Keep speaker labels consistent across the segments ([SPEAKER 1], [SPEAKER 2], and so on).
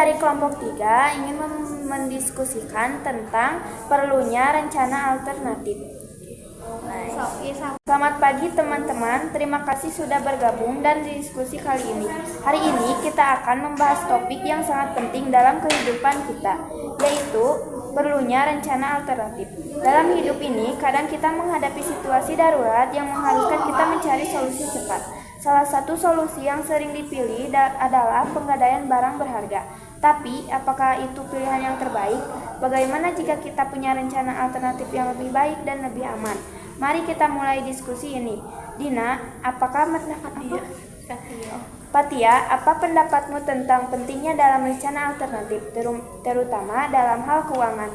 [SPEAKER 1] dari kelompok 3 ingin mendiskusikan tentang perlunya rencana alternatif. Selamat pagi teman-teman, terima kasih sudah bergabung dan diskusi kali ini. Hari ini kita akan membahas topik yang sangat penting dalam kehidupan kita, yaitu perlunya rencana alternatif. Dalam hidup ini, kadang kita menghadapi situasi darurat yang mengharuskan kita mencari solusi cepat. Salah satu solusi yang sering dipilih adalah penggadaian barang berharga. Tapi, apakah itu pilihan yang terbaik? Bagaimana jika kita punya rencana alternatif yang lebih baik dan lebih aman? Mari kita mulai diskusi ini. Dina, apakah Patia, apa pendapatmu tentang pentingnya dalam rencana alternatif, terutama dalam hal keuangan?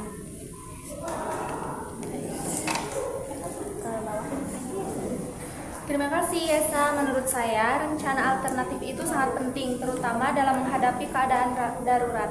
[SPEAKER 2] Terima kasih Yesa. Menurut saya, rencana alternatif itu sangat penting, terutama dalam menghadapi keadaan darurat.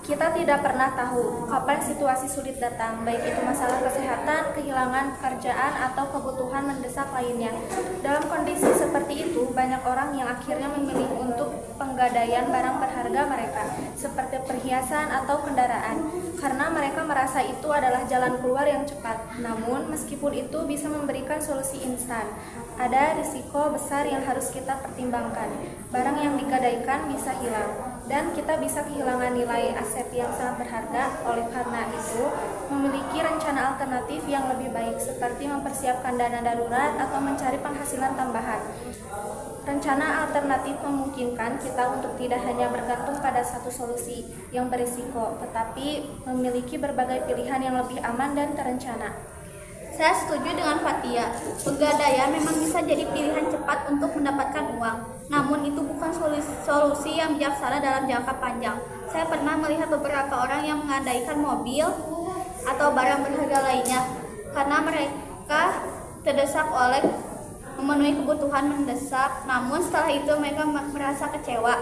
[SPEAKER 2] Kita tidak pernah tahu kapan situasi sulit datang, baik itu masalah kesehatan, kehilangan pekerjaan, atau kebutuhan mendesak lainnya. Dalam kondisi seperti itu, banyak orang yang akhirnya memilih untuk penggadaian barang berharga mereka, seperti perhiasan atau kendaraan, karena mereka merasa itu adalah jalan keluar yang cepat. Namun, meskipun itu bisa memberikan solusi instan, ada risiko besar yang harus kita pertimbangkan. Barang yang digadaikan bisa hilang, dan kita bisa kehilangan nilai aset yang sangat berharga. Oleh karena itu, memiliki rencana alternatif yang lebih baik seperti mempersiapkan dana darurat atau mencari penghasilan tambahan. Rencana alternatif memungkinkan kita untuk tidak hanya bergantung pada satu solusi yang berisiko, tetapi memiliki berbagai pilihan yang lebih aman dan terencana.
[SPEAKER 3] Saya setuju dengan Fatia. Pegadaian memang bisa jadi pilihan cepat untuk mendapatkan uang. Namun itu bukan solusi yang bijaksana dalam jangka panjang. Saya pernah melihat beberapa orang yang menggadaikan mobil atau barang berharga lainnya karena mereka terdesak oleh memenuhi kebutuhan mendesak. Namun setelah itu mereka merasa kecewa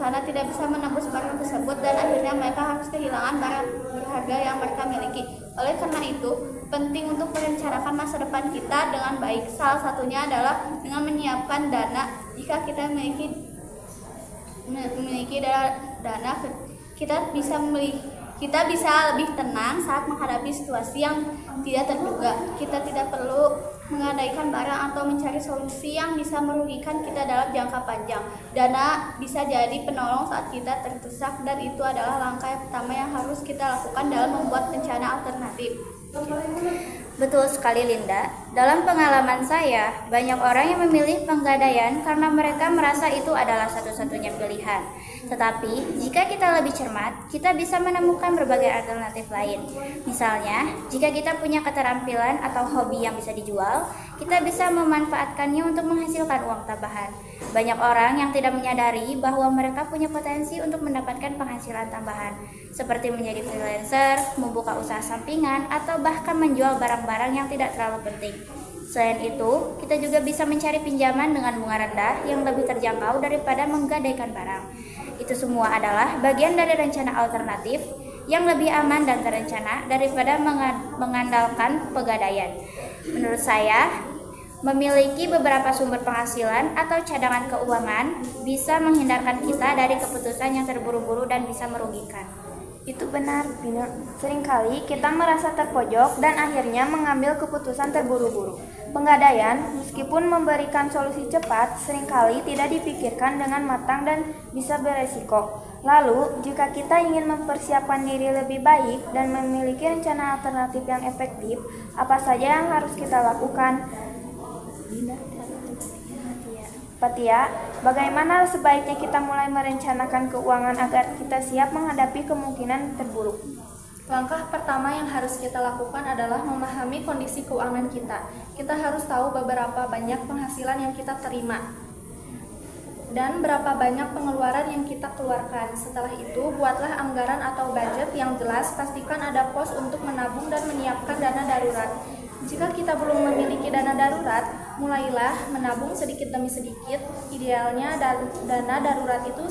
[SPEAKER 3] karena tidak bisa menembus barang tersebut, dan akhirnya mereka harus kehilangan barang berharga yang mereka miliki. Oleh karena itu, penting untuk merencanakan masa depan kita dengan baik. Salah satunya adalah dengan menyiapkan dana. Jika kita memiliki dana, kita bisa lebih tenang saat menghadapi situasi yang tidak terduga. Kita tidak perlu menggadaikan barang atau mencari solusi yang bisa merugikan kita dalam jangka panjang. Dana bisa jadi penolong saat kita terdesak, dan itu adalah langkah pertama yang harus kita lakukan dalam membuat rencana alternatif.
[SPEAKER 4] Betul sekali Linda. Dalam pengalaman saya, banyak orang yang memilih penggadaian karena mereka merasa itu adalah satu-satunya pilihan. Tetapi, jika kita lebih cermat, kita bisa menemukan berbagai alternatif lain. Misalnya, jika kita punya keterampilan atau hobi yang bisa dijual, kita bisa memanfaatkannya untuk menghasilkan uang tambahan. Banyak orang yang tidak menyadari bahwa mereka punya potensi untuk mendapatkan penghasilan tambahan, seperti menjadi freelancer, membuka usaha sampingan, atau bahkan menjual barang-barang yang tidak terlalu penting. Selain itu, kita juga bisa mencari pinjaman dengan bunga rendah yang lebih terjangkau daripada menggadaikan barang. Itu semua adalah bagian dari rencana alternatif yang lebih aman dan terencana daripada mengandalkan pegadaian. Menurut saya, memiliki beberapa sumber penghasilan atau cadangan keuangan bisa menghindarkan kita dari keputusan yang terburu-buru dan bisa merugikan.
[SPEAKER 1] Itu benar, Bina. Seringkali kita merasa terpojok dan akhirnya mengambil keputusan terburu-buru. Penggadaian, meskipun memberikan solusi cepat, seringkali tidak dipikirkan dengan matang dan bisa beresiko. Lalu, jika kita ingin mempersiapkan diri lebih baik dan memiliki rencana alternatif yang efektif, apa saja yang harus kita lakukan? Patia, bagaimana sebaiknya kita mulai merencanakan keuangan agar kita siap menghadapi kemungkinan terburuk?
[SPEAKER 2] Langkah pertama yang harus kita lakukan adalah memahami kondisi keuangan kita. Kita harus tahu beberapa banyak penghasilan yang kita terima dan berapa banyak pengeluaran yang kita keluarkan. Setelah itu, buatlah anggaran atau budget yang jelas. Pastikan ada pos untuk menabung dan menyiapkan dana darurat. Jika kita belum memiliki dana darurat, mulailah menabung sedikit demi sedikit. Idealnya dana darurat itu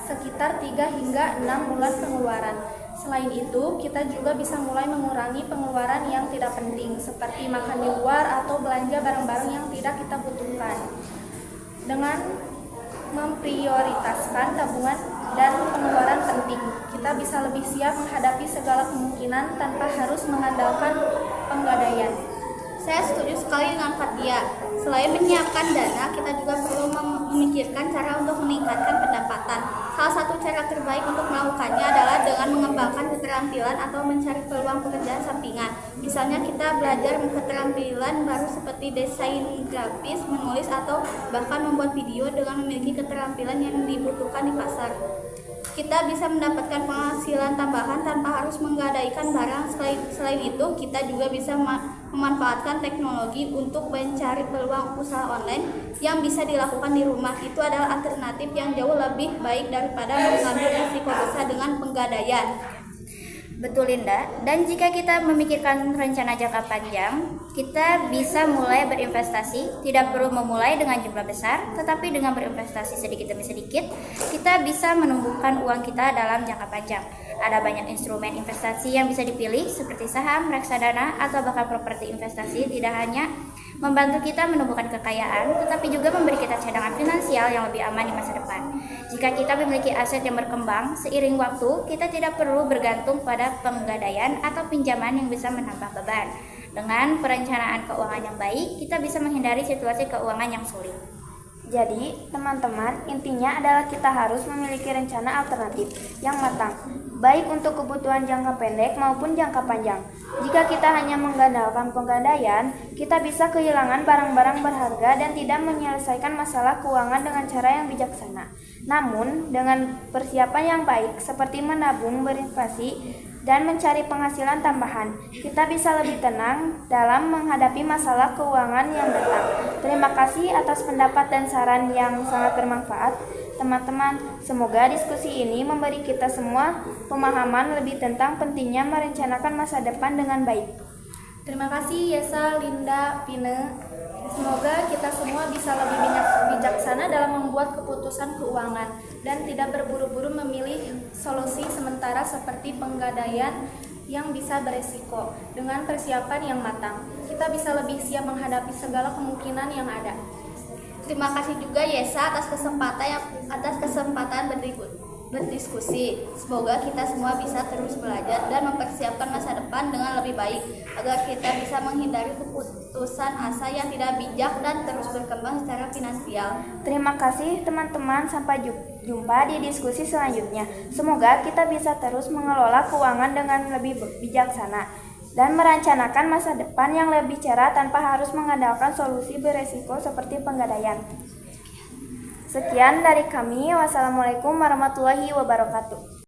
[SPEAKER 2] sekitar 3 hingga 6 bulan pengeluaran. Selain itu, kita juga bisa mulai mengurangi pengeluaran yang tidak penting, seperti makan di luar atau belanja barang-barang yang tidak kita butuhkan. Dengan memprioritaskan tabungan dan pengeluaran penting. Kita bisa lebih siap menghadapi segala kemungkinan tanpa harus mengandalkan penggadaian.
[SPEAKER 3] Saya setuju sekali dengan Fatia. Selain menyiapkan dana, kita juga perlu memikirkan cara untuk meningkatkan pendapatan. Salah satu cara terbaik untuk melakukannya adalah dengan mengembangkan keterampilan atau mencari peluang pekerjaan sampingan. Misalnya kita belajar keterampilan baru seperti desain grafis, menulis, atau bahkan membuat video dengan memiliki keterampilan yang dibutuhkan di pasar. Kita bisa mendapatkan penghasilan tambahan tanpa harus menggadaikan barang. Selain itu, kita juga bisa memanfaatkan teknologi untuk mencari peluang usaha online yang bisa dilakukan di rumah. Itu adalah alternatif yang jauh lebih baik daripada mengambil risiko besar dengan penggadaian.
[SPEAKER 4] Betul Linda, dan jika kita memikirkan rencana jangka panjang, kita bisa mulai berinvestasi. Tidak perlu memulai dengan jumlah besar, tetapi dengan berinvestasi sedikit demi sedikit, kita bisa menumbuhkan uang kita dalam jangka panjang. Ada banyak instrumen investasi yang bisa dipilih seperti saham, reksadana, atau bahkan properti investasi. Tidak hanya membantu kita menumbuhkan kekayaan, tetapi juga memberi kita cadangan finansial yang lebih aman di masa depan. Jika kita memiliki aset yang berkembang, seiring waktu, kita tidak perlu bergantung pada penggadaian atau pinjaman yang bisa menambah beban. Dengan perencanaan keuangan yang baik, kita bisa menghindari situasi keuangan yang sulit.
[SPEAKER 1] Jadi, teman-teman, intinya adalah kita harus memiliki rencana alternatif yang matang, baik untuk kebutuhan jangka pendek maupun jangka panjang. Jika kita hanya mengandalkan penggadaian, kita bisa kehilangan barang-barang berharga dan tidak menyelesaikan masalah keuangan dengan cara yang bijaksana. Namun, dengan persiapan yang baik seperti menabung, berinvestasi, dan mencari penghasilan tambahan, kita bisa lebih tenang dalam menghadapi masalah keuangan yang datang. Terima kasih atas pendapat dan saran yang sangat bermanfaat, teman-teman. Semoga diskusi ini memberi kita semua pemahaman lebih tentang pentingnya merencanakan masa depan dengan baik.
[SPEAKER 2] Terima kasih Yesa, Linda, Pine. Semoga kita semua bisa lebih bijaksana dalam membuat keputusan keuangan dan tidak berburu-buru memilih solusi sementara seperti penggadaian yang bisa beresiko. Dengan persiapan yang matang, kita bisa lebih siap menghadapi segala kemungkinan yang ada.
[SPEAKER 3] Terima kasih juga Yesa atas kesempatan berdiskusi. Semoga kita semua bisa terus belajar dan mempersiapkan masa depan dengan lebih baik agar kita bisa menghindari keputusan asa yang tidak bijak dan terus berkembang secara finansial.
[SPEAKER 1] Terima kasih teman-teman, sampai jumpa di diskusi selanjutnya. Semoga kita bisa terus mengelola keuangan dengan lebih bijaksana dan merencanakan masa depan yang lebih cerah tanpa harus mengandalkan solusi beresiko seperti penggadaian. Sekian dari kami. Wassalamualaikum warahmatullahi wabarakatuh.